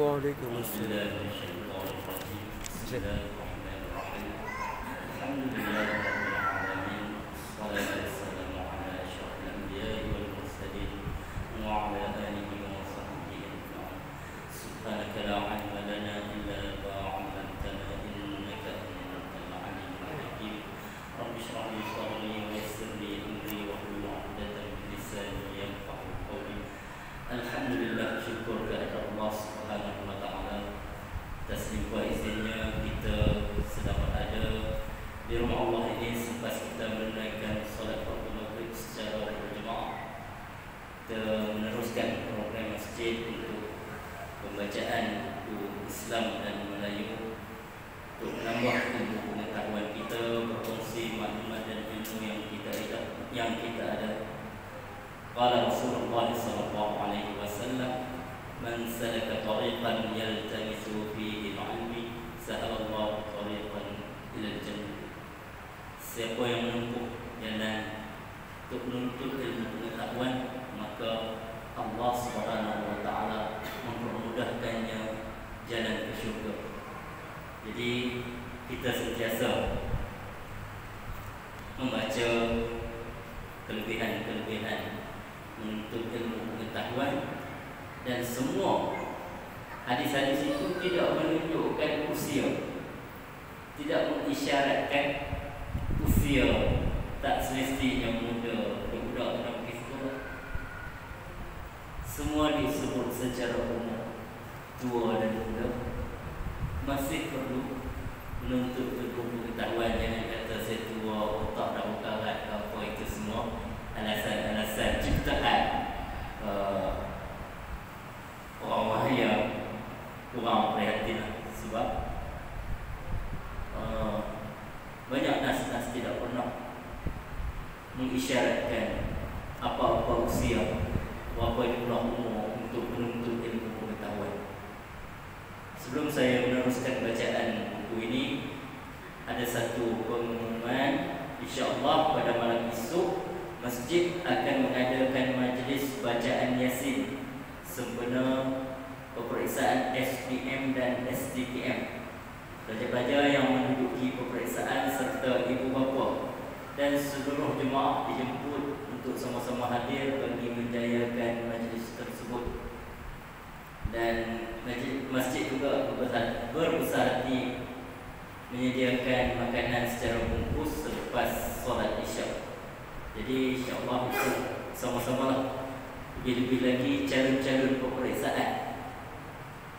أعوذ بالله من الشيطان الرجيم بسم الله الرحمن الرحيم الحمد لله رب العالمين والصلاة والسلام على أشرف الأنبياء والمرسلين وعلى آله وصحبه أجمعين سبحانك لا علم لنا إلا ما علمتنا إنك أنت العليم الحكيم رب اشرح لي صدري ويسر لي أمري واحلل عقدة من لساني يفقهوا قولي Alhamdulillah, syukur kepada Allah Subhanahu wa taala atas limpah izinnya kita sedang berada di rumah Allah ini selepas kita menunaikan solat waktu maghrib secara berjemaah. Kita meneruskan program masjid untuk pembacaan buku Islam dan Melayu untuk menambah ilmu pengetahuan kita, berkongsi maklumat dan ilmu yang kita ada. Qala Rasulullah sallallahu alaihi wasallam, "Man salaka tariqan yaltamisu fihi al-'ilmi, sahalallahu tariqan ila al-jannah." Siapa yang menempuh jalan untuk menuntut ilmu pengetahuan, maka Allah Subhanahu wa taala mempermudahkannya jalan ke syurga. Jadi kita sentiasa membaca kelebihan-kelebihan menuntut ilmu pengetahuan, dan semua hadis-hadis itu tidak menunjukkan usia, tidak mengisyaratkan usia, tak semestinya muda, budak nak pergi sekolah. Semua disebut secara umum, tua dan muda masih perlu menuntut ilmu pengetahuan. Jangan kata saya tua, otak dah berkarat, apa itu semua alasan-alasan ciptaan orang yang kurang prihatin. Sebab banyak nas-nas tidak pernah mengisyaratkan apa-apa usia, berapa jumlah umur untuk menuntut ilmu pengetahuan. Sebelum saya meneruskan bacaan buku ini, ada satu pengumuman. InsyaAllah pada malam esok masjid akan mengadakan majlis bacaan Yasin sempena peperiksaan SPM dan STPM. Pelajar-pelajar yang menduduki peperiksaan serta ibu bapa dan seluruh jemaah dijemput untuk sama-sama hadir bagi menjayakan majlis tersebut. Dan masjid juga berbesar hati menyediakan makanan secara bungkus selepas solat Isyak. Jadi insyaAllah kita sama-sama lebih-lebih lagi calon-calon peperiksaan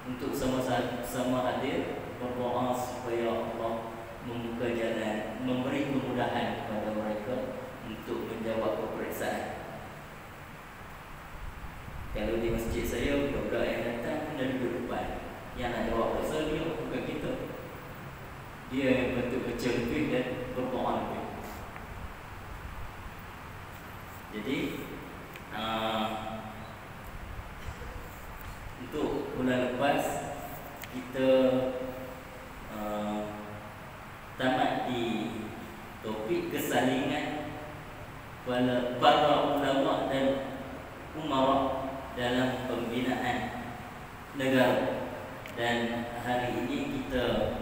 untuk sama-sama hadir, berdoa supaya Allah membuka jalan, memberi kemudahan kepada mereka untuk menjawab peperiksaan. Kalau di masjid saya, budak-budak yang datang kena duduk depan. Yang nak jawab periksa dia, bukan kita. Dia yang betul baca lebih dan berdoa lebih. Jadi untuk bulan lepas kita tamat di topik kesalingan para ulama dan umarah dalam pembinaan negara. Dan hari ini kita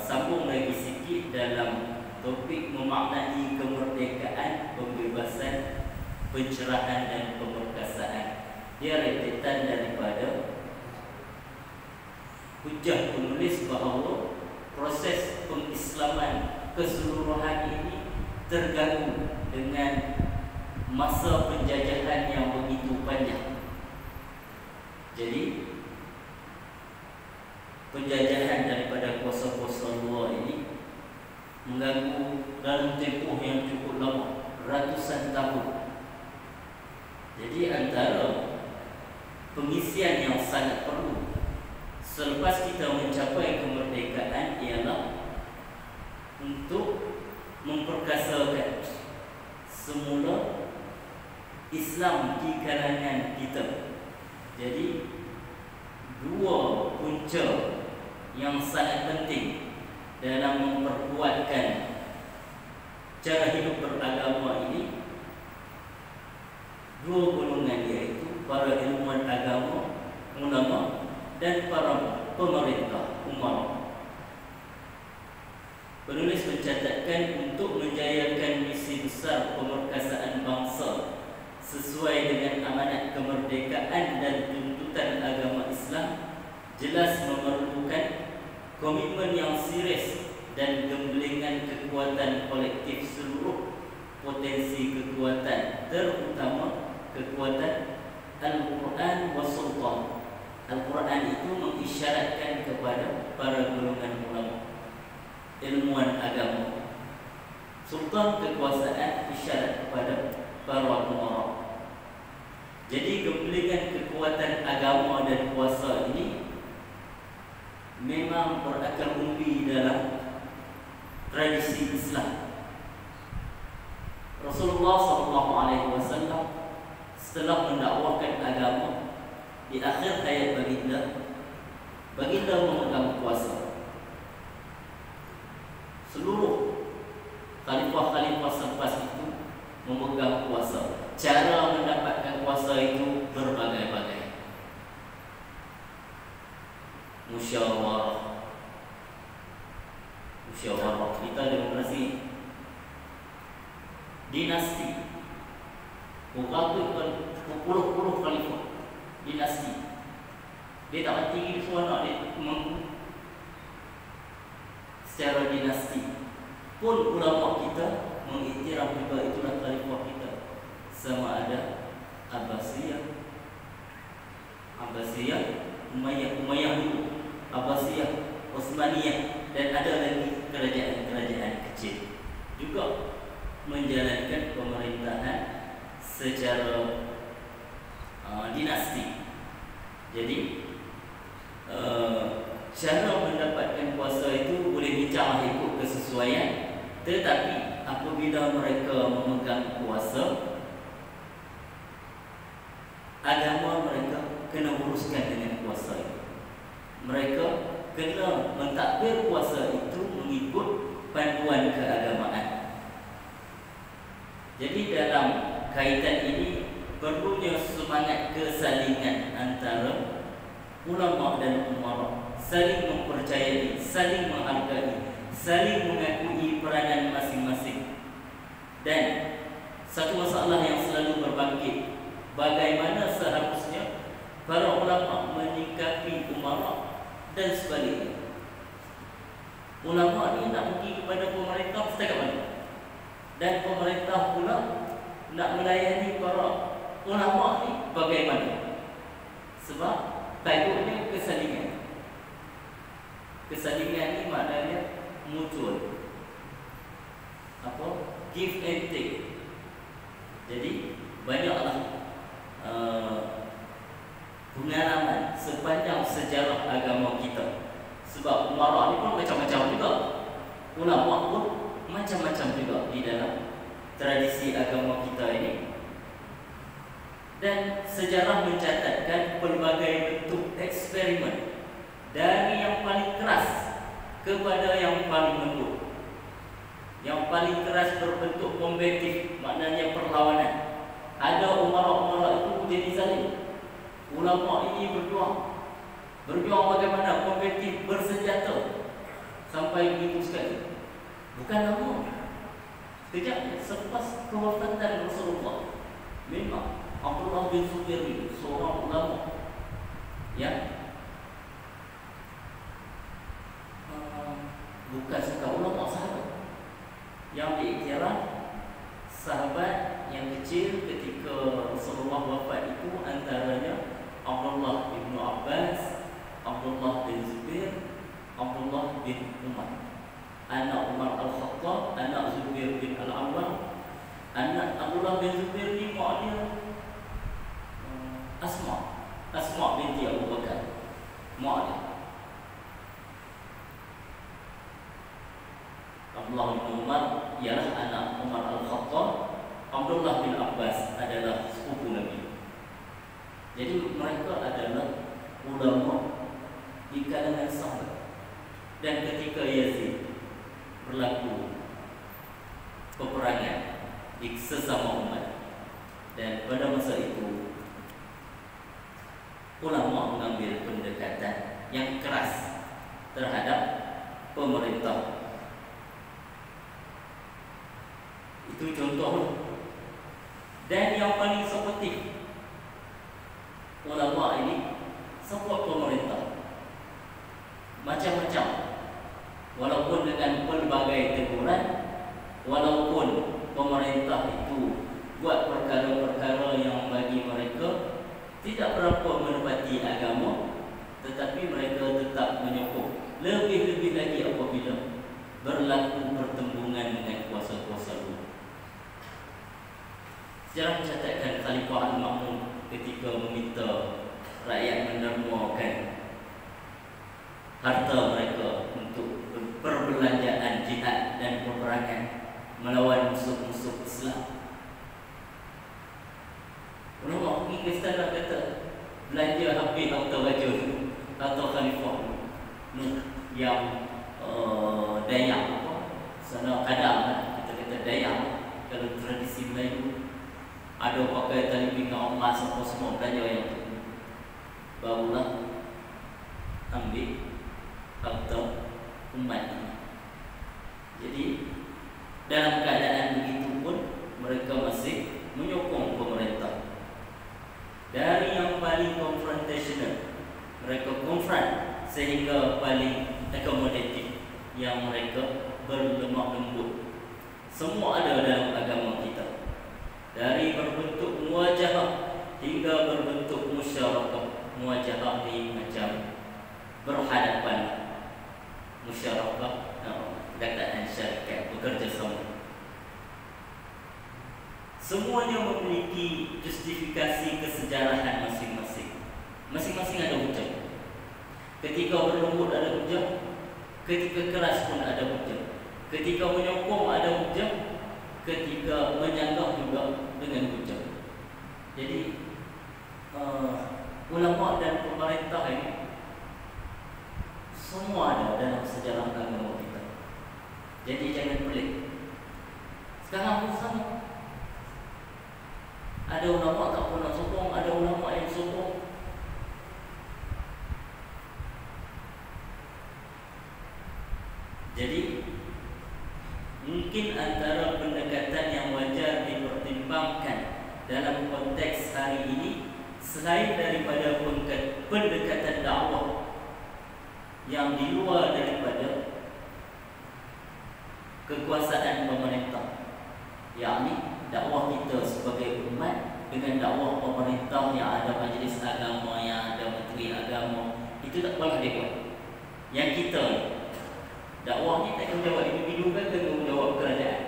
sambung lagi sikit dalam topik memaknai kemerdekaan, pembebasan, pencerahan dan pemerkasaan. Dia rentetan daripada hujah penulis bahawa proses pengislaman keseluruhan ini terganggu dengan masa penjajahan yang begitu panjang. Jadi penjajahan daripada kuasa-kuasa luar ini mengganggu dalam tempoh yang cukup lama, ratusan tahun. Jadi antara pengisian yang sangat perlu selepas kita mencapai kemerdekaan ialah untuk memperkasakan semula Islam di kalangan kita. Jadi dua punca yang sangat penting dalam memperkuatkan cara hidup beragama ini, dua golongan, iaitu para ilmuwan agama, ulama dan para pemerintah umar. Penulis mencatatkan untuk menjayakan misi besar pemerkasaan bangsa sesuai dengan amanat kemerdekaan dan tuntutan agama Islam, jelas memerlukan komitmen yang serius dan gemblengan kekuatan kolektif seluruh potensi kekuatan, terutama kekuatan Al-Quran wa Sultan. Al-Quran itu mengisyaratkan kepada para golongan ulama, ilmuwan agama. Sultan kekuasaan isyarat kepada para umara. Jadi gemblengan kekuatan agama dan kuasa ini memang berakar umbi dalam tradisi Islam. Rasulullah SAW setelah mendakwakan agama di akhir hayat baginda memegang kuasa. Seluruh khalifah-khalifah selepas itu memegang kuasa. Cara mendapatkan kuasa itu berbagai-bagai. Musyawarah, kita demokrasi, dinasti, puluh-puluh khalifah, dinasti. Dia tak tinggi suara dia secara dinasti. Pun ulama kita mengiktiraf juga itulah khalifah kita, sama ada Abbasiyah, Umayyah dulu, Abbasiyah, Utsmaniyah, dan ada lagi kerajaan-kerajaan kecil juga menjalankan pemerintahan secara dinasti. Jadi cara mendapatkan kuasa itu boleh bincang ikut kesesuaian, tetapi apabila mereka memegang kuasa, agama mereka kena uruskan dengan kuasa itu. Mereka kena mentadbir kuasa itu mengikut panduan keagamaan. Jadi dalam kaitan ini perlunya semangat kesalingan antara ulama dan umara, saling mempercayai, saling menghargai, saling mengakui peranan masing-masing. Dan satu masalah yang selalu berbangkit, bagaimana seharusnya para ulama menyikapi umara dan sebaliknya. Ulama ni nak pergi kepada pemerintah setakat mana, dan pemerintah pula nak melayani para ulama ni bagaimana. Sebab takutnya kesalingan. Kesalingan ni maknanya mutual, give and take. Jadi banyaklah pengalaman sepanjang sejarah agama kita. Sebab umara ni pun macam-macam juga, ulama pun macam-macam juga di dalam tradisi agama kita ini. Dan sejarah mencatatkan pelbagai bentuk eksperimen, dari yang paling keras kepada yang paling lembut. Yang paling keras berbentuk kombatif, maknanya perlawanan. Ada umara-umara itu jadi zalim. Ulama ini berjuang bagaimana, kombatif, bersenjata, sampai begitu sekali. Bukan lama, sekejap selepas kewafatan Rasulullah, memang Abdullah bin Zubair ini seorang ulama yang bukan sekadar ulama, sahabat yang diiktiraf sahabat yang kecil ketika Rasulullah wafat itu, antaranya Abdullah bin Abbas, Abdullah bin Zubair, Abdullah bin Umar, anak Umar Al-Khattab, anak Zubair bin Al-Awwam. Anak Abdullah bin Zubair ni mak dia Asma binti Abu Bakar, mak dia. Abdullah bin Umar ialah anak Umar Al-Khattab. Abdullah bin Abbas adalah sepupu Nabi. Jadi mereka adalah ulama di kalangan sahabat. Dan ketika Yazid berlaku peperangan di sesama umat, dan pada masa itu ulama mengambil pendekatan yang keras terhadap pemerintah. Itu contoh. Dan yang paling seperti ulama ini support pemerintah macam-macam, walaupun dengan pelbagai teguran, walaupun pemerintah itu buat perkara-perkara yang bagi mereka tidak berapa menepati agama, tetapi mereka tetap menyokong. Lebih-lebih lagi apabila berlaku pertembungan dengan kuasa-kuasa luar. Sejarah mencatatkan Khalifah Al-Ma'mun ketika meminta rakyat mendermakan harta mereka untuk perbelanjaan jihad dan peperangan melawan musuh-musuh Islam. Ulama pergi ke istana kata belanja habis harta raja atau khalifah yang Dayak apa? Sana kadang kita kata Dayak kalau tradisi Melayu ada pakai tali pinggang emas apa semua belanja yang tu, barulah ambil harta umat ini. Jadi dalam keadaan begitu pun mereka masih menyokong pemerintah. Dari yang paling confrontational mereka konfront sehingga paling accommodative yang mereka berlemah lembut. Semua ada dalam agama kita. Dari berbentuk muwajahah hingga berbentuk musyarakah. Muwajahah ni macam berhadapan, musyarakah perkataan syarikat bekerjasama. Semuanya memiliki justifikasi kesejarahan masing-masing. Masing-masing ada hujah. Ketika berlembut ada hujah, ketika keras pun ada hujah. Ketika menyokong ada hujah, ketika menyanggah juga dengan hujah. Jadi ulama dan pemerintah ini semua ada dalam sejarah agama kita. Jadi jangan pelik. Sekarang pun sama. Ada ulama tak pernah sokong, ada ulama yang sokong. Jadi mungkin antara pendekatan yang wajar dipertimbangkan dalam konteks hari ini, selain daripada pendekatan dakwah yang di luar daripada kekuasaan pemerintah, yakni dakwah kita sebagai umat dengan dakwah pemerintah yang ada majlis agama, yang ada menteri agama, itu tak boleh dibuat. Yang kita dakwah ni tanggungjawab individu kan tanggungjawab kerajaan?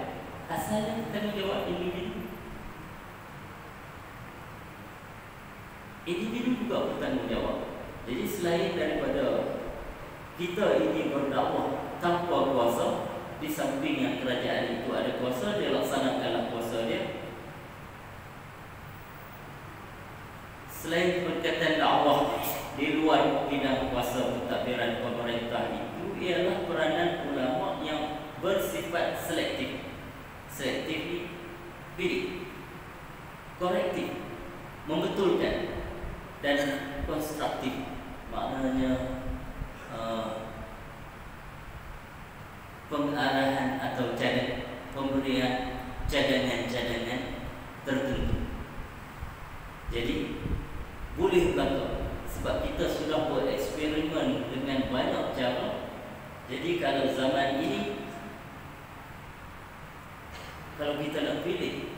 Asalnya tanggungjawab individu. Individu juga bertanggungjawab. Jadi selain daripada kita ini berdakwah tanpa kuasa, di samping yang kerajaan itu ada kuasa, dia laksanakanlah kuasa dia. Selain perkataan dakwah di luar bidang kuasa pentadbiran pemerintah itu ialah peranan ulama yang bersifat selektif. Selektif ni pilih, korektif, membetulkan, dan konstruktif. Maknanya pengarahan atau pemberian cadangan-cadangan tertentu. Jadi boleh berlaku sebab kita sudah bereksperimen dengan banyak cara. Jadi kalau zaman ini, kalau kita nak pilih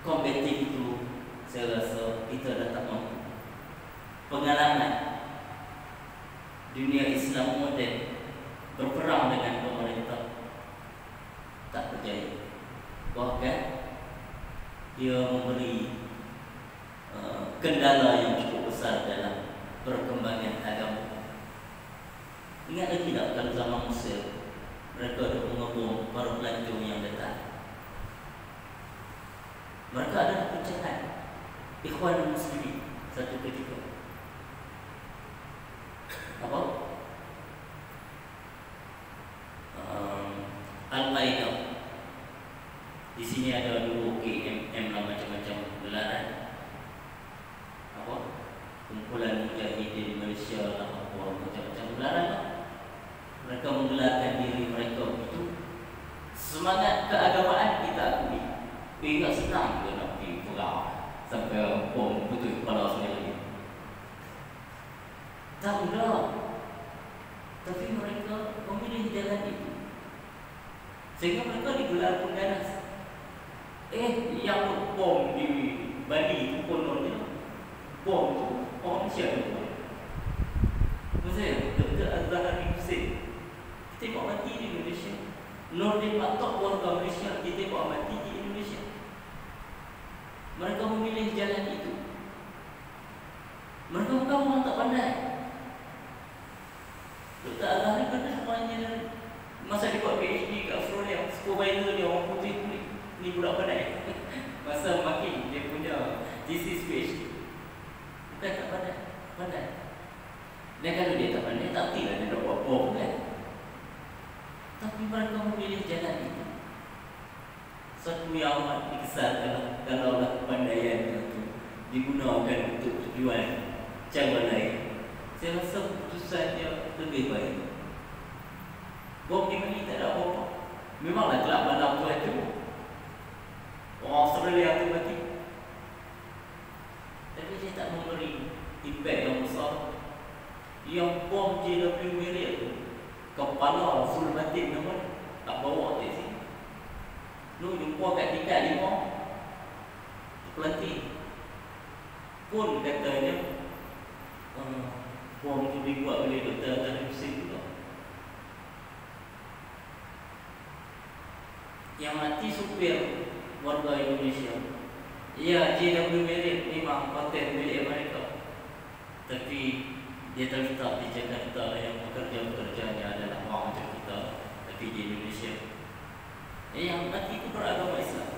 kompetitif itu, saya rasa kita dah tak mampu. Pengalaman dunia Islam moden berperang dengan pemerintah tak berjaya. Bahkan dia memberi kendala yang cukup besar dalam perkembangan agama. Ingat lagi tak kalau zaman Mesir mereka ada mengebom para pelancong yang datang. Mereka ada pecahan Ikhwan Muslimin satu ketika. Apa? Al-Qaeda. Di sini ada dulu KMM lah, macam-macam gelaran. Apa? kumpulan mujahidin Malaysia lah, apa macam-macam gelaran lah. Mereka menggelarkan diri mereka itu. Semangat keagamaan kita akui. Tak senang juga nak pergi perang sampai bom putus kepala sendiri. Tak mudah. Tapi mereka memilih jalan itu, sehingga mereka digelar pengganas. Yang bom di Bali itu kononnya bom itu orang Malaysia itu. Maksudnya Dr. Azhari Hussein ditembak mati di Indonesia. Nordin Matok warga Malaysia ditembak mati di Indonesia. Mereka memilih jalan itu. Mereka bukan orang tak pandai. Dr. Azhari pernah semuanya masa dia buat PhD kat Australia, supervisor dia orang putih ni budak pandai. Masa makin dia punya thesis PhD, bukan tak pandai, pandai. Dan kalau dia tak pandai, tak artilah dia nak buat bom kan. Tapi mereka memilih jalan itu. Satu yang amat dikesankan kalaulah kepandaian itu digunakan untuk tujuan cara lain. Saya rasa keputusannya lebih baik. Bom di Bali tak ada apa-apa. Memanglah kelab malam tu ada. Orang Australia tu mati. Tapi dia tak memberi impact yang besar. Yang bom JW Marriott tu, kepala full batin nama tak bawa kat sini. Lu jumpa kat tingkat 5 pelantik pun katanya bom tu dibuat oleh Dr. Azhari Hussein juga. Yang mati supir warga Indonesia. Ya, JW Marriott memang paten milik mereka, tapi dia terletak di Jakarta yang pekerja-pekerjanya adalah orang macam kita, tapi di Indonesia. Yang mati itu beragama Islam.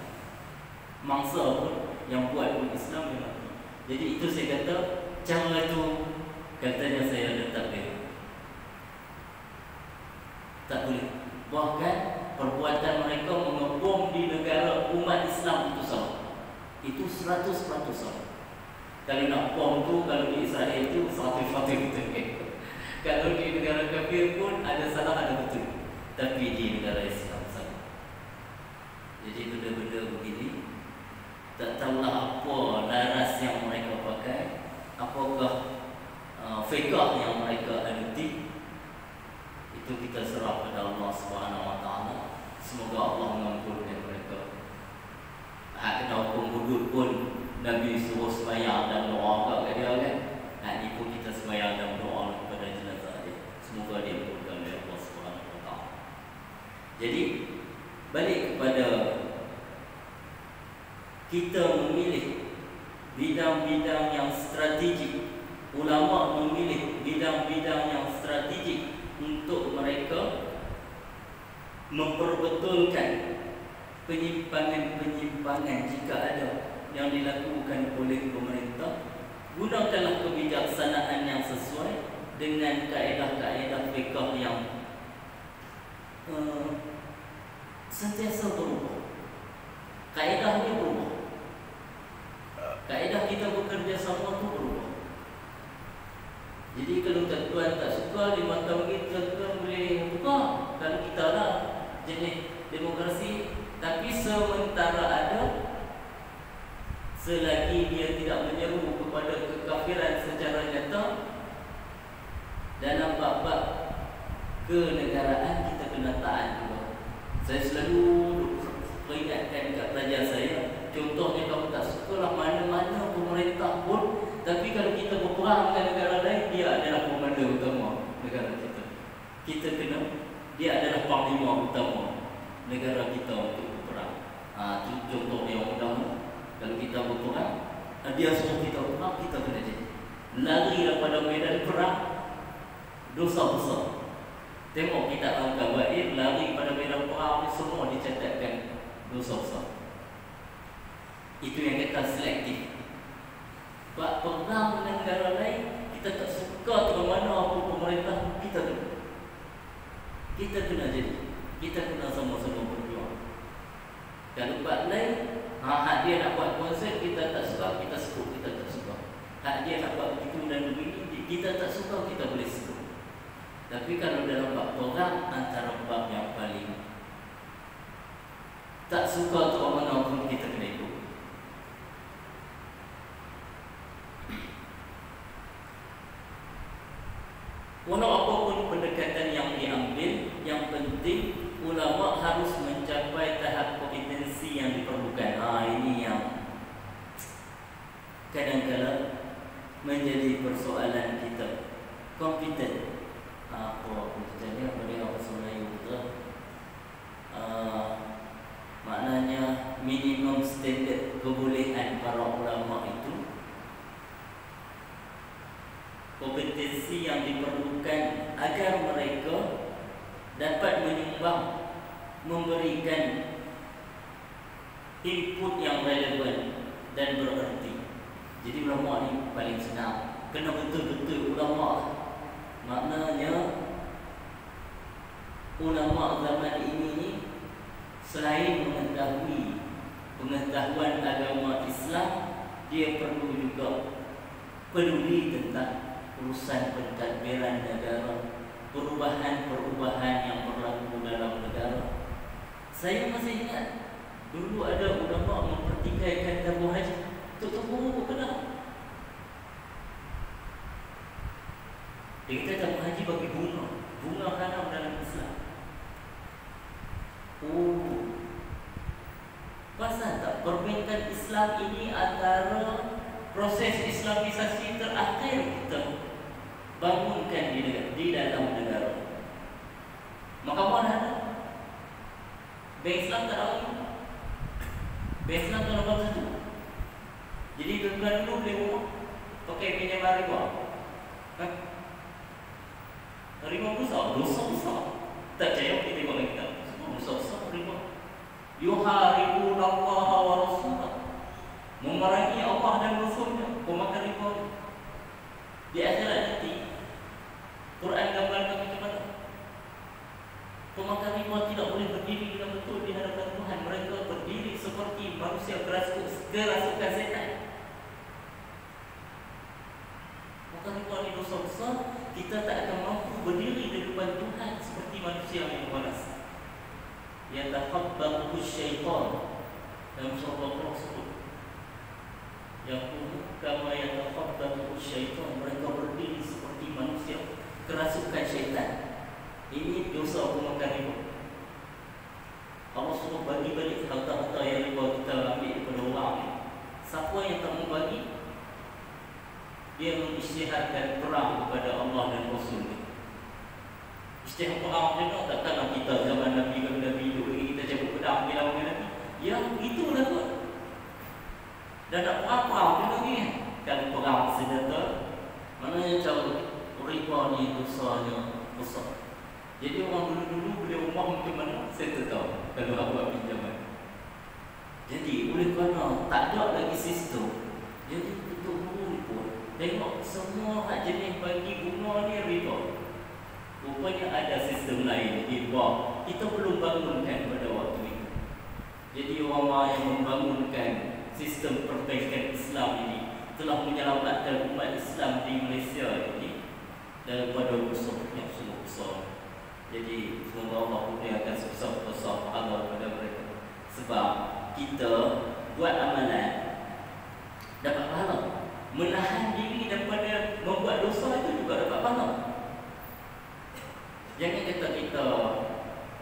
Mangsa pun yang buat pun Islam yang mati. Jadi itu saya kata, cara itu katanya saya letak dia. Tak boleh. Bahkan perbuatan mereka mengebom di negara umat Islam itu salah. Itu 100% salah. Kalau nak bom tu, kalau di Israel itu 100% betul. Kalau di negara kafir pun ada salah, ada betul. Tapi di negara Islam salah. Jadi benda-benda begini, tak tahulah apa laras yang mereka pakai, apakah fiqh yang mereka anuti. Itu kita serah pada Allah Subhanahu Wa Taala. Semoga Allah mengampunkan mereka. Kena hukum hudud pun Nabi suruh sembahyang dan doa kat dia kan. Ini pun kita sembahyang dan doa kepada jenazah dia. Semoga dia diampunkan oleh Allah Subhanahu Wa Taala. Jadi balik kepada kita memilih bidang-bidang yang strategik. Ulama memilih bidang-bidang yang strategik untuk mereka memperbetulkan penyimpangan-penyimpangan jika ada yang dilakukan oleh pemerintah. Gunakanlah kebijaksanaan yang sesuai dengan kaedah-kaedah fiqh yang sentiasa berubah. Kaedahnya berubah. Kaedah kita bekerja sama tu berubah. Jadi kalau tuan tak suka 5 tahun kita tuan boleh tukar. Kalau kita lah jenis demokrasi. Tapi sementara ada, selagi dia tidak menyeru kepada kekafiran secara nyata, dalam bab-bab kenegaraan kita kena taat juga. Saya selalu peringatkan kat pelajar saya, contohnya kamu tak sukalah mana-mana pemerintah pun, tapi kalau kita berperang dengan negara lain, dia adalah komander utama negara kita. Kita kena, dia adalah panglima utama negara kita untuk berperang. Contoh yang mudah, kalau kita berperang, dia suruh kita berperang, kita kena jadi lari daripada medan perang, dosa besar. Tengok kita Al-Kabair, lari pada medan perang, semua dicatatkan dosa besar. Itu yang kita selektif. Buat perang dengan negara lain, kita tak suka ke mana apa pemerintah, kita kena jadi. Kita kena sama-sama berjuang. Kalau buat lain, hak dia nak buat konsert, kita tak suka, kita sebut kita tak suka. Hak dia nak buat begitu dan kita tak suka, kita boleh suka. Tapi kalau dalam bab tolak, antara bab yang paling tak suka tu mana pun kita kena ikut. Walau apapun pendekatan yang diambil, yang penting ulama harus mencapai tahap kompetensi yang diperlukan. Ini yang kadang-kadang menjadi persoalan kita. Kompeten. Apa kompetennya? Apa dia bahasa Melayu betul? Maknanya minimum standard kebolehan para ulama itu, kompetensi yang diperlukan agar mereka dapat menyumbang, memberikan input yang relevan dan bererti. Jadi ulama ni paling senang, kena betul-betul ulama. Maknanya ulama zaman ini ni selain mengetahui pengetahuan agama Islam, dia perlu juga peduli tentang urusan pentadbiran negara, perubahan-perubahan yang berlaku dalam negara. Saya masih ingat dulu ada ulama mempertikaikan tabung haji. Tuk-tuk kenapa? Dia kata tabung haji bagi bunga haram dalam Islam. Pasal tak permenkan Islam ini antara proses Islamisasi terakhir kita bangunkan di dalam negara. Maka mana ada? Bank Islam tak ada. Bank Islam tak ada satu. Jadi tuan-tuan dulu boleh rumah pakai pinjaman riba. Riba besar, dosa besar. Tak percaya kita tengok kita. Semua dosa besar riba. Yuharibun Allah wa Rasulah, memerangi Allah dan Rasulnya, pemakan riba. Di akhirat nanti Quran gambarkan macam mana? Pemakan riba tidak boleh berdiri dengan betul di hadapan Tuhan. Mereka berdiri seperti manusia kerasukan setan. Pemakan riba ni dosa besar. Kita tak akan mampu berdiri di depan Tuhan seperti manusia yang malas. Yatakhabbahu syaitan, dalam surah Allah sebut, yaqulu kama yatakhabbahu syaitan, mereka berdiri seperti manusia kerasukan syaitan. Ini dosa pemakan riba. Allah suruh bagi-bagi harta-harta yang riba kita ambil daripada orang ni. Siapa yang tak mau bagi, dia mengisytiharkan perang kepada Allah dan Rasul ni. Isytihar perang juga, takkanlah kita zaman Nabi ke Nabi hidup lagi kita cabut pedang bila orang Nabi. Ya, itulah kot. Dan nak perang juga ni kan, perang senjata. Maknanya cara riba ni dosanya besar. Jadi orang dulu-dulu boleh rumah macam mana, saya tak tahu kalau aku buat pinjaman. Jadi oleh kerana tak ada lagi sistem, jadi betul guru pun tengok semua hak jenis bagi bunga ni riba. Rupanya ada sistem lain riba. Kita belum bangunkan pada waktu itu. Jadi orang yang membangunkan sistem perbankan Islam ini telah menyelamatkan umat Islam di Malaysia ini daripada dosa yang sungguh besar. Jadi semoga Allah kurniakan sebesar-besar pahala kepada mereka. Sebab kita buat amalan dapat pahala. Menahan diri daripada membuat dosa itu juga dapat pahala. Jangan kata kita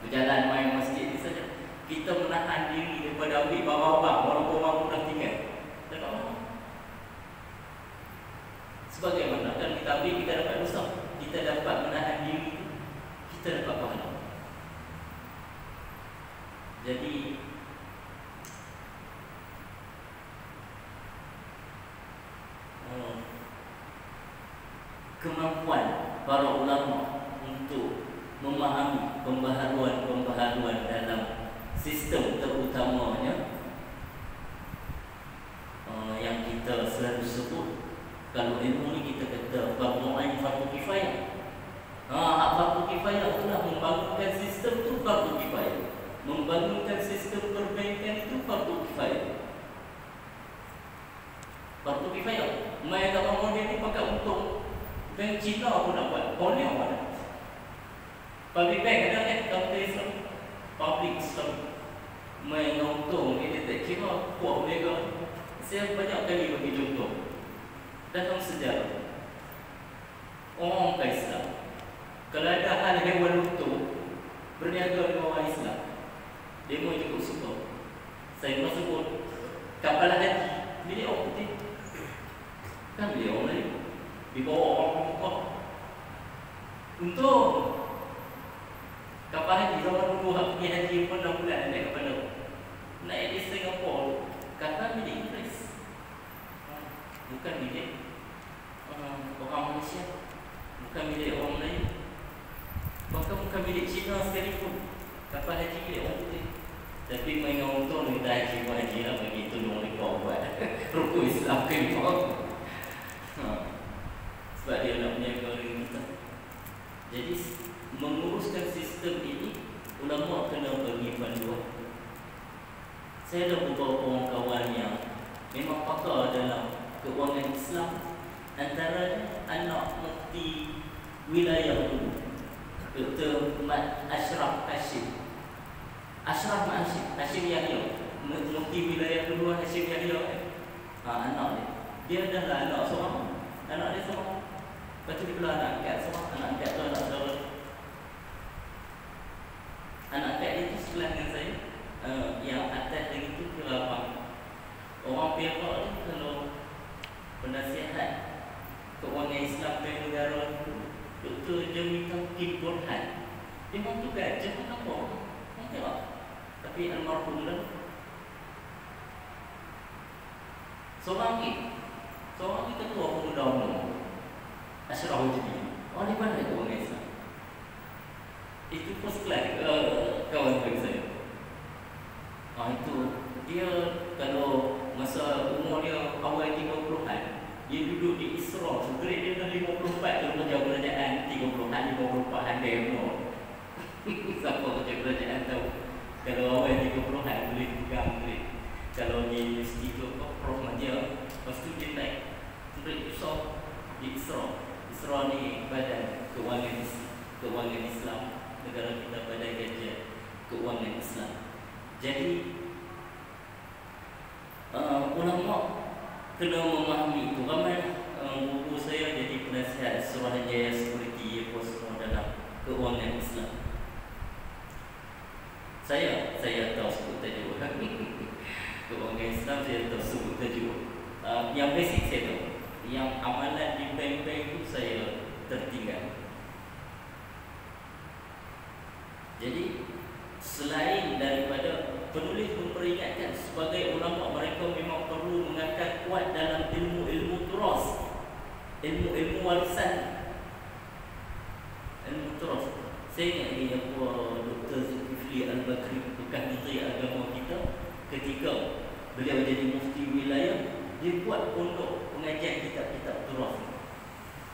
berjalan main masjid ni saja, kita menahan diri daripada ambil barang-barang walaupun orang mudah tinggal. Tak apa. Sebagaimana kan kita ambil, kita dapat dosa, kita dapat menahan diri, kita dapat pahala. Jadi kemampuan para ulama untuk memahami pembaharuan-pembaharuan dalam sistem terutamanya yang kita selalu sebut, kalau ilmu ni kita kata fardu ain, fardu kifayah. Hak fardu kifayah itulah membangunkan sistem tu fardu kifayah. Membangunkan sistem perbankan itu fardu kifayah. Fardu kifayah. Mai dalam model ni pakai untung Bank Cina pun nak buat, Borneo pun ada. Public bank ada kan, Kampung Islam, Public Islam. Main untung, dia tak kira kuat mereka. Saya banyak kali bagi contoh. Dalam sejarah, orang bukan Islam, kalau ada hal hewan untuk berniaga dengan orang Islam, dia mau cukup suka. Saya pernah sebut kapal haji milik orang putih, kan milik orang lain, dibawa orang Mekah. Untuk kapal haji zaman dulu hak pergi haji pun 6 bulan naik kapal laut. Naik di Singapura, kapal milik Inggeris, bukan milik orang Malaysia, bukan milik orang Melayu, bahkan bukan milik Cina sekalipun. Kapal haji milik orang putih. Tapi main orang tu minta haji buat haji lah, bagi tolong mereka buat rukun Islam ke sebab dia nak menjaga dengan kita. Jadi menguruskan sistem ini, ulama kena bagi panduan. Saya ada beberapa orang kawan yang memang pakar dalam keuangan Islam. Antaranya anak mufti wilayah dulu, Dr. Mat Ashraf Hashim. Ashraf Hashim Yahya, mufti wilayah dulu Hashim Yahya. Anak dia. Dia adalah anak seorang. Anak dia seorang. Lepas tu dia pula anak angkat seorang. Anak angkat tu anak saudara. Anak angkat dia tu sebelah dengan saya. Yang atas lagi tu kira apa? Orang pihak ni kalau penasihat keuangan Islam dan negara itu, Dr. Jamika Kim Burhan, dia memang tu gajah apa? Mungkin tak? Tapi almarhum dah. Seorang ni ketua pemuda umum Ashraf Hujri. Oh, ni pandai keuangan Islam. Itu first class kawan saya. Itu dia kalau masa umur dia awal 30-an, dia duduk di Isra, grade dia dah 54, dia kerja kerajaan 30-an, 54-an dia umur. Siapa kerja kerajaan tahu. Kalau awal 30-an boleh pegang grade. Kalau di universiti tu prof dia, lepas tu dia naik grade besar di Isra. Isra ni badan keuangan Islam negara kita, badan kajian keuangan Islam. Jadi ulama kena memahami itu. Ramai buku saya jadi penasihat Suruhanjaya Security Post dalam keuangan Islam. Saya tahu sebut tajuk keuangan Islam, saya tahu sebut tajuk. Yang basic saya tahu. Yang amalan di bank-bank itu saya tertinggal. Jadi selain daripada penulis memperingatkan sebagai ulama, mereka memang perlu mengangkat kuat dalam ilmu-ilmu turas, ilmu-ilmu warisan, ilmu turas. Saya ingat ni apa Dr. Zulkifli Al-Bakri, bekas Menteri Agama kita, ketika beliau jadi mufti wilayah, dia buat pondok pengajian kitab-kitab turas.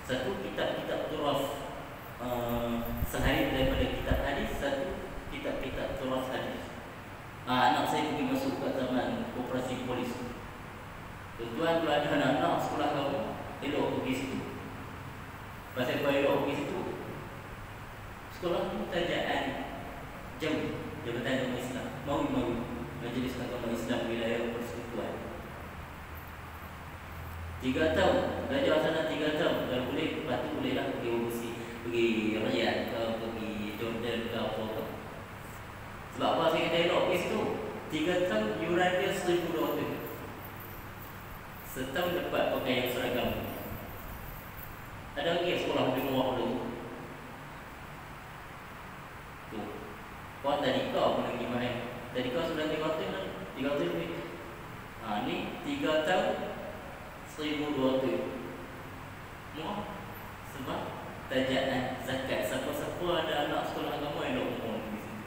Satu kitab-kitab turas sehari daripada kitab hadis, satu kitab-kitab turas hadis. Anak saya pergi masuk ke taman koperasi polis. Tuan kalau ada anak-anak sekolah kamu, elok pergi situ. Pasal kau elok pergi situ, sekolah itu tajaan Jabatan Agama Islam, Mawi Majlis Agama Islam Wilayah Persekutuan. 3 tahun belajar sana, 3 tahun kalau boleh, lepas tu bolehlah pergi overseas, pergi Riyadh ke, pergi Jordan ke apa ke. Sebab apa saya kata elok pergi situ? 3 tahun yuran dia $1,200. Setahun dapat pakaian seragam. Ada lagi sekolah lebih murah dulu. Tu. Kau tadika pun lagi mahal. Tadika sudah 300 lah, 300 lebih. Ni 3 tahun $1,200. Murah. Sebab tajaan zakat. Siapa-siapa ada anak sekolah agama elok mohon di sini.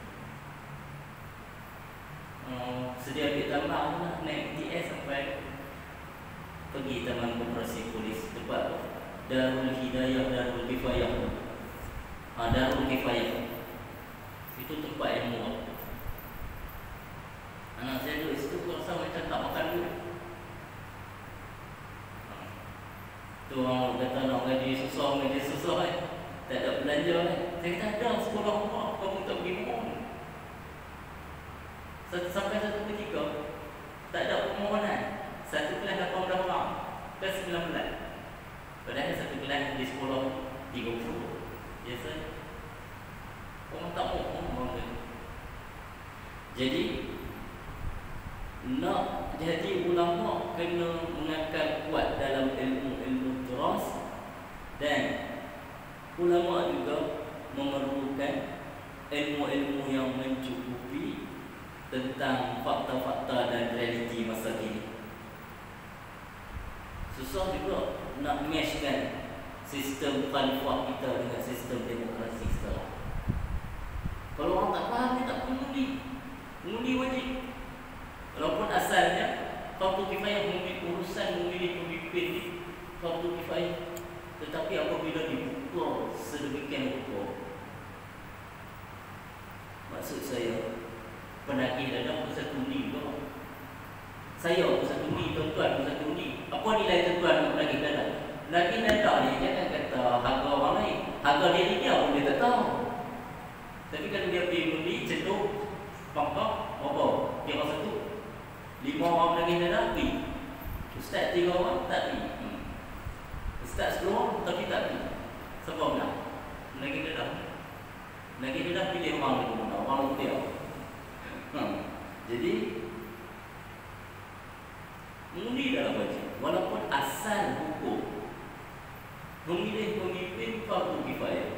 Sedia ambil tambah lah, naik BTS sampai pergi taman koperasi polis. Tempat Darul Hidayah, Darul Kifayah. Darul Kifayah itu tempat yang murah. Anak saya duduk situ, aku rasa macam tak makan duit. Tu orang kata nak gaji susah tak ada belanja kan. Saya kata ada sekolah rumah, kamu tak pergi mohon. Sampai satu ketika tak ada permohonan. Satu kelas 18 orang, kelas 19. Padahal satu kelas di sekolah 30. Biasa orang tak mohon kan. Jadi nak jadi ulama kena mengakal kuat dalam ilmu-ilmu turas, dan ulama juga memerlukan ilmu-ilmu yang mencukupi tentang fakta-fakta dan realiti masa kini. Susah juga nak matchkan sistem khalifah kita dengan sistem demokrasi sekarang. Kalau orang tak faham, dia tak perlu mengundi. Mengundi wajib. Walaupun asalnya fardu kifayah urusan memilih pemimpin ni fardu kifayah, tetapi apabila dibuka sedemikian rupa, maksud saya penagih dana pun satu undi juga. Saya pun satu undi, tuan-tuan pun satu undi. Apa nilai tuan-tuan untuk penagih dana? Penagih dana ni jangan kata harga orang lain, harga dia pun dia tak tahu. Tapi kalau dia pergi undi cenduk pangkak apa? Kira satu 5 orang penagih dana pergi. Ustaz 3 orang tak pergi. Ustaz 10 orang tapi tak pergi. Siapa menang? Penagih dana. Penagih dana pilih orang lain menang, orang dia. Jadi mengundi dalam wajib. Walaupun asal hukum memilih pemimpin fardu kifayah,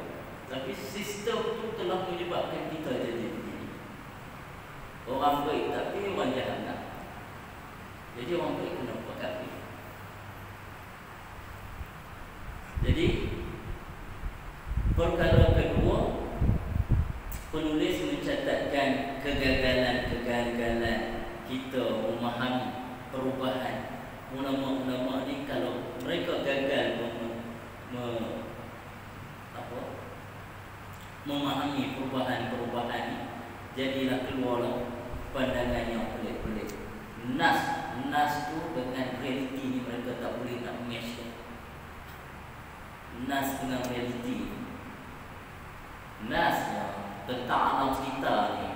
tapi sistem itu telah menyebabkan kita jadi begini. Orang baik tapi orang jahat nak. Jadi orang baik kena berkafir. Jadi perkara kedua, penulis mencatatkan kegagalan-kegagalan kita memahami perubahan. Ulama-ulama ni kalau mereka gagal memahami perubahan-perubahan ni, jadilah keluarlah pandangan yang pelik-pelik. Nas tu dengan realiti ni mereka tak boleh nak match. Nas dengan realiti, nas tentang alam sekitar ni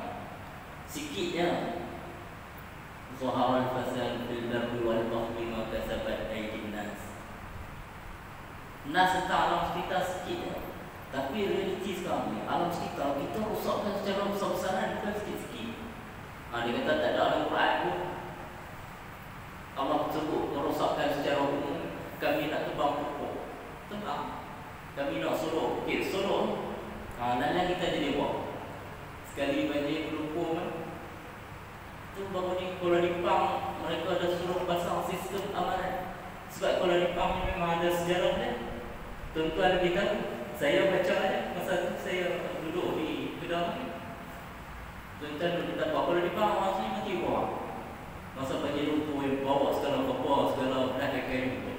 sikitnya zahara al-fasad fil barri wal bahri ma kasabat aydin nas. Nas tentang alam sekitar sikitnya, tapi realiti sekarang ni alam sekitar kita rosakkan secara besar-besaran, bukan sikit-sikit. Dia kata tak ada dalam Quran pun Allah sebut merosakkan secara umum. Kami nak tebang pokok, tebang. Kami nak sorok bukit, sorok. Nana kita jadi buat. Sekali banjir berlumpur kan. Tu baru ni kalau di Pang mereka ada suruh pasang sistem amaran. Sebab kalau di Pang memang ada sejarah dia. Tuan-tuan lebih tahu. Saya baca aja masa tu saya duduk di Kedah ni. Tuan-tuan lebih tahu. Kalau di Pang orang sini mati orang. Masa banjir lumpur yang bawa segala kapal, segala kain itu.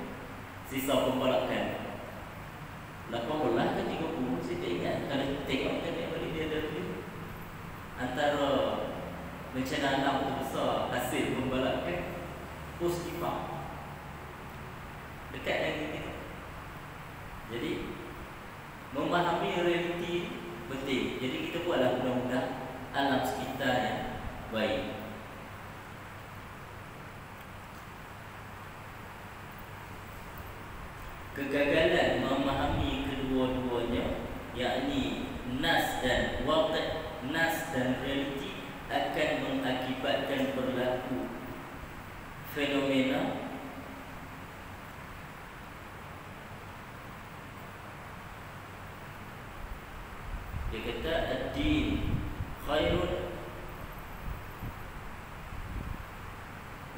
Sisa pembalakan. 18 ke 30 saya tak ingat. Kalau tengok tadi balik dia ada tu. Antara bencana alam terbesar hasil pembalakan Pustifah dekat dengan kita. Jadi memahami realiti penting. Jadi kita buatlah undang-undang alam sekitar yang baik. Kegagalan memahami kedua-duanya, yakni nas dan waqi', nas dan realiti, akan mengakibatkan berlaku fenomena dia kata ad-din khairun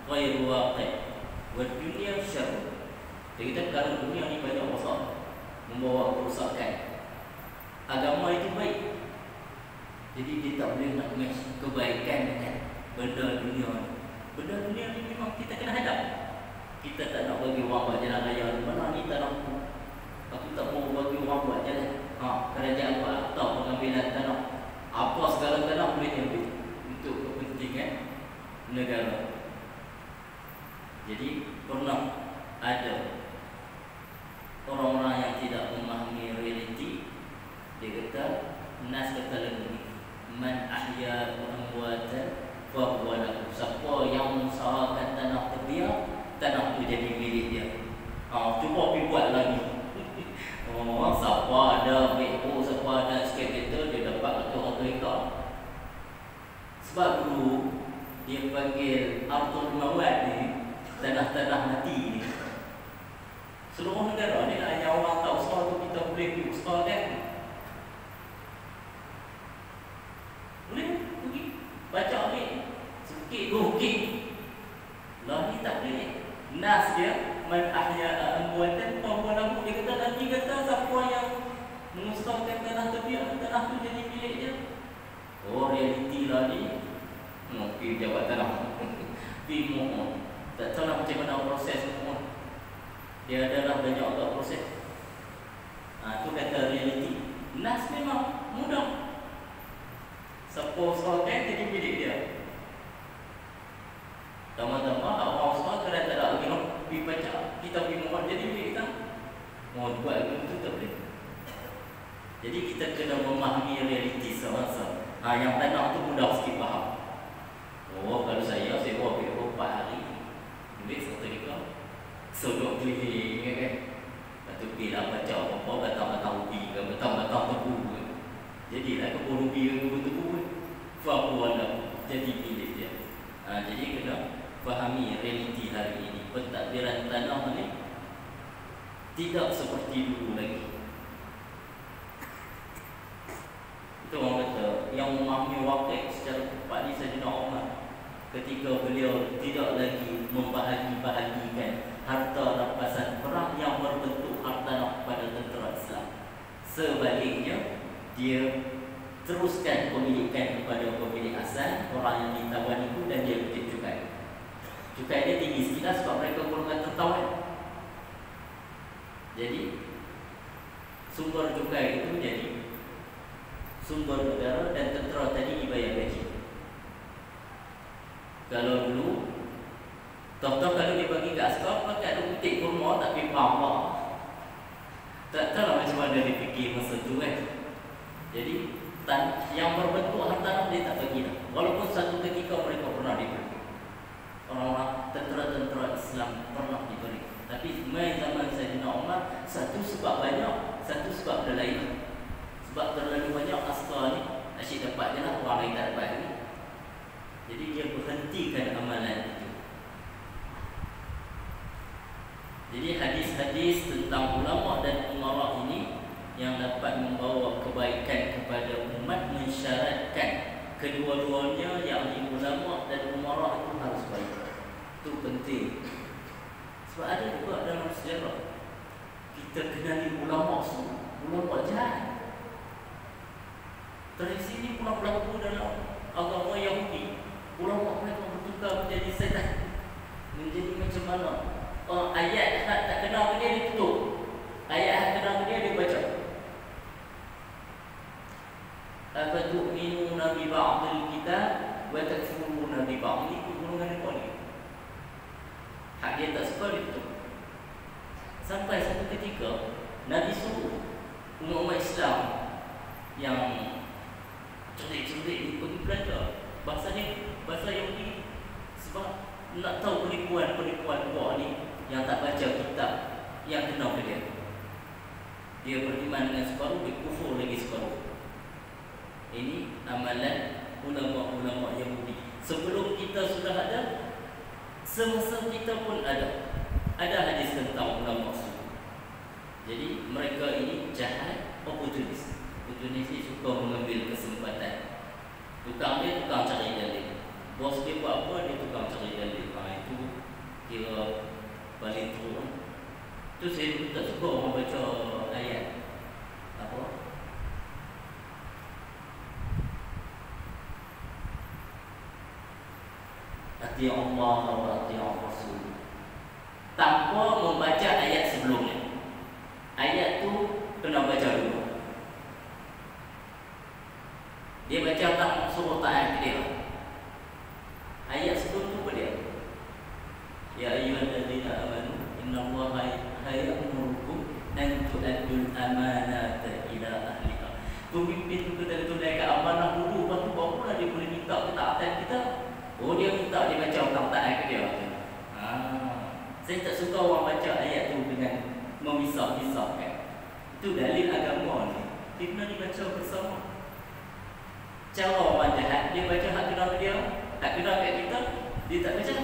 ghairu waqi' wa dunya syarr. Dia kata perkara dunia ni banyak masalah, membawa kerosakan. Agama itu baik, jadi dia tak boleh nak match kebaikan dengan benda dunia. Benda dunia ni memang kita kena hadap. Kita tak nak bagi orang buat jalan raya. Mana ni tak nak. Aku tak mau bagi orang buat jalan. Kerajaan buat atau pengambilan tanah. Apa segala tanah boleh diambil untuk kepentingan negara. Jadi pernah ada Cuba pergi buat lagi. Siapa ada BO, siapa ada skater, dia dapat auto-auto. Sebab dulu dia panggil Abdul Mawad ni tanah-tanah mati ni. Seluruh negara ni hanya orang tahu soal tu kita boleh pergi soal kan. Boleh pergi baca ni sikit dua sikit. Lah ni tak boleh. Nas dia man ahya amwatan fa lahu, dia kata nanti kata siapa yang mengusahkan tanah tepi, tanah tu jadi milik dia. Oh, realiti lah ni. Pergi pejabat tanah. Pergi mohon. Tak tahu lah macam mana proses mohon. Dia adalah banyak agak proses. Tu kata realiti. Nas memang mudah. Siapa usahakan jadi milik dia. Tama-tama orang usaha kadang tak ada lagi pergi baca. Kita pergi mohon jadi milik kita. Mohon buat begitu tak boleh. Jadi kita kena memahami realiti semasa. Yang tanah tu mudah sikit faham. Oh, kalau saya bawa BO 4 hari. Duit satu ekor. Sodok keliling kan. Lepas tu pergi lah baca apa-apa, batang-batang ubi ke, batang-batang tebu ke. Jadilah kebun ubi ke, kebun tebu ke. Fahuwa lahu, jadi milik dia. Jadi kena fahami realiti hari ini. Pentadbiran tanah ni tidak seperti dulu lagi. Itu orang kata yang memahami wakil secara tepat ni Sayyidina Umar, ketika beliau tidak lagi membahagi-bahagikan harta rampasan perang yang berbentuk hartanah kepada tentera Islam. Sebaliknya, dia teruskan pemilikan kepada pemilik asal, orang yang ditawan itu, dan dia bikin cukai. Cukai dia tinggi sekitar sebab mereka golongan tertawan. Jadi, sumber cukai itu jadi sumber negara dan tentera tadi dibayar gaji. Kalau dulu toh-toh kalau dia bagi ke askar, maka ada butik kurma tak pergi perang. Tak tahu macam mana dia fikir masa tu kan. Jadi yang berbentuk hartanah dia tak bagi dah. Walaupun satu ketika mereka pernah diberi. Orang-orang tentera-tentera Islam pernah diberi. Tapi main zaman Sayyidina Umar, satu sebab banyak, satu sebab ada lain. Sebab terlalu banyak askar ni, asyik dapat je lah, orang lain tak dapat ni. Jadi dia berhentikan amalan itu. Jadi hadis-hadis tentang ulama dan umara ini yang dapat membawa kebaikan kepada umat mensyaratkan kedua-duanya, yakni ulama dan umara itu harus baik. Itu penting. Sebab ada juga dalam sejarah kita kenali ulama semua, ulama jahat. Tradisi ini pernah berlaku dalam agama Yahudi. Ulama mereka bertukar menjadi setan. Menjadi macam mana? Ayat tak kenal dia ditutup. Ayat kenal dia dibaca. Afatu'minuna bi ba'dil kitab wa takfuruna bi ba'd. Ini golongan apa ni? Hak dia tak suka ditutup. Sampai satu ketika Nabi suruh umat Islam yang cerdik-cerdik ni pergi belajar bahasa Yahudi. Sebab nak tahu penipuan-penipuan buah ni yang tak baca kitab yang kena ke dia. Dia beriman dengan separuh, dia kufur lagi separuh. Ini amalan ulama-ulama Yahudi. Sebelum kita sudah ada, semasa kita pun ada. Ada hadis tentang ulama suku. Jadi mereka ini jahat, oportunis. Oportunis ni suka mengambil kesempatan. Tukang dia tukang cari dalil. Bos dia buat apa, dia tukang cari dalil. Itu kira paling teruk. Itu saya tak suka orang baca ayat apa? Ati Allah wa ati Rasul. Tanpa membaca ayat sebelumnya. Ayat tu kena baca dulu. Dia baca tak suruh taat dia. Ayat sebelum tu apa dia? Ya ayyuhallazina amanu innallaha ya'murukum an tu'addul amanata ila ahliha. Pemimpin tu kena tunaikan amanah dulu, lepas tu barulah dia boleh minta ketaatan kita. Oh, dia minta dia baca tak taat ke dia. Saya tak suka orang baca ayat tu dengan dipisah-pisahkan. Itu dalil agama ni. Dia kena dibaca bersama. Cara orang jahat, dia baca hak kena dia, hak kena kat kita, dia tak baca.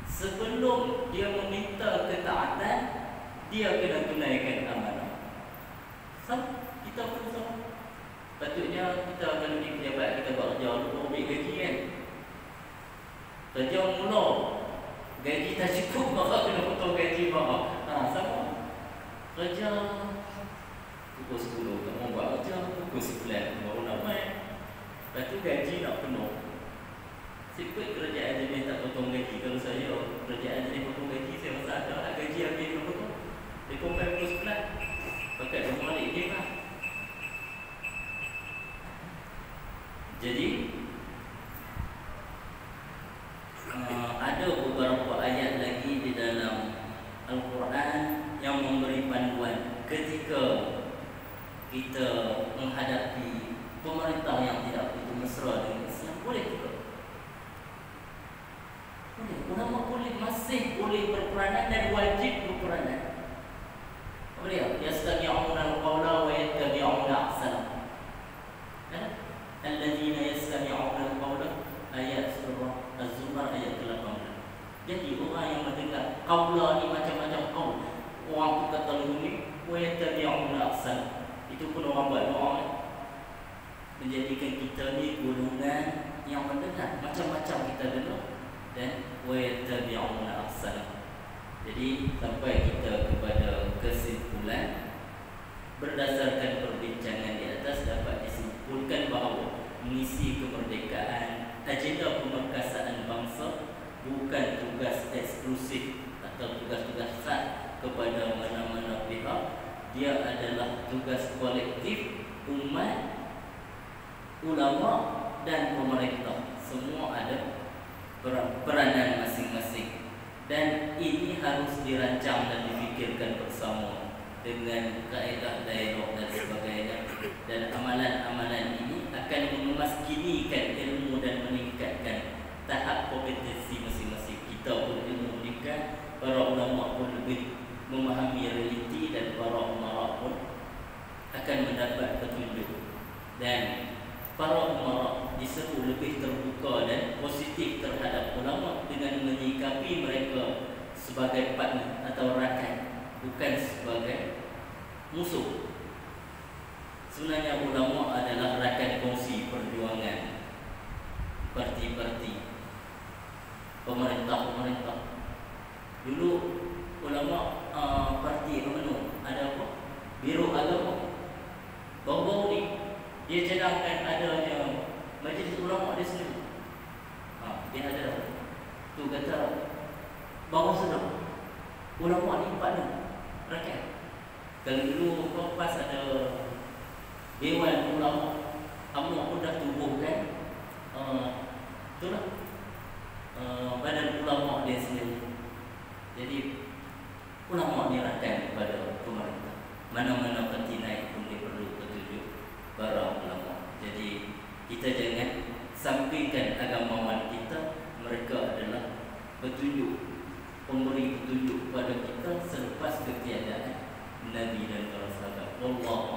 Sebelum dia meminta ketaatan, dia kena tunaikan amanah. Kita pun sama. Patutnya kita kalau di pejabat kita buat kerja, lupa ambil gaji kan. Kerja mula, gaji tak cukup, maka kena potong gaji bawah. Sama. Kerja pukul 10, tak mau buat kerja, pukul 9 baru nak main. Lepas tu gaji nak penuh. Sikit kerajaan jenis tak potong gaji. Kalau saya kerajaan jenis potong gaji, saya rasa ada gaji habis dia potong. Dia compare pukul 11, pakai rumah balik dia lah. Jadi ada beberapa ayat lagi di dalam Al-Quran yang memberi panduan ketika kita menghadapi pemerintah yang tidak begitu mesra dengan Islam. Boleh juga. Boleh. Ulama masih boleh berperanan dan wajib berperanan. Apa dia? Yastami'una al-qawla wa yattabi'una ahsana. Alladzina yastami'una al-qawla, ayat surah Az-Zumar ayat ke-18. Jadi orang yang mendengar qawla ni macam-macam qaul. Orang tu kata lagu ni wa yattabi'una ahsana. Itu pun orang buat doa menjadikan kita ni golongan yang mendengar macam-macam kita dengar dan wa yattabi'una ahsana. Jadi sampai kita kepada kesimpulan, berdasarkan perbincangan di atas dapat disimpulkan bahawa misi kemerdekaan, agenda pemerkasaan bangsa bukan tugas eksklusif atau tugas-tugas khas kepada mana-mana pihak. Dia adalah tugas kolektif umat, ulama dan pemerintah. Semua ada peranan masing-masing. Dan ini harus dirancang dan difikirkan bersama dengan kaedah dialog dan sebagainya. Dan amalan-amalan ini akan memaskinikan ilmu dan meningkatkan tahap kompetensi masing-masing. Kita pun ilmu meningkat, para ulama pun lebih memahami realiti, dan para umara pun akan mendapat petunjuk. Dan para umara diseru lebih terbuka dan positif terhadap ulama dengan menyikapi mereka sebagai partner atau rakan, bukan sebagai musuh. Sebenarnya ulama adalah rakan kongsi perjuangan parti-parti pemerintah-pemerintah. Dulu ulama parti UMNO ada apa? Biro Agama. Baru-baru ni dia cadangkan adanya majlis ulama di sini. Dia ada tu kata bahawa sedang ulama ni partner rakyat. Kalau dulu pas ada Dewan Ulama, UMNO pun dah tubuhkan itulah badan ulama dia sendiri. Jadi ulama ni rakan kepada pemerintah. Mana-mana parti naik pun dia perlu petunjuk para ulama. Jadi kita jangan sampingkan agamawan kita. Mereka adalah petunjuk, pemberi petunjuk kepada kita selepas ketiadaan Nabi dan para sahabat. Wallahu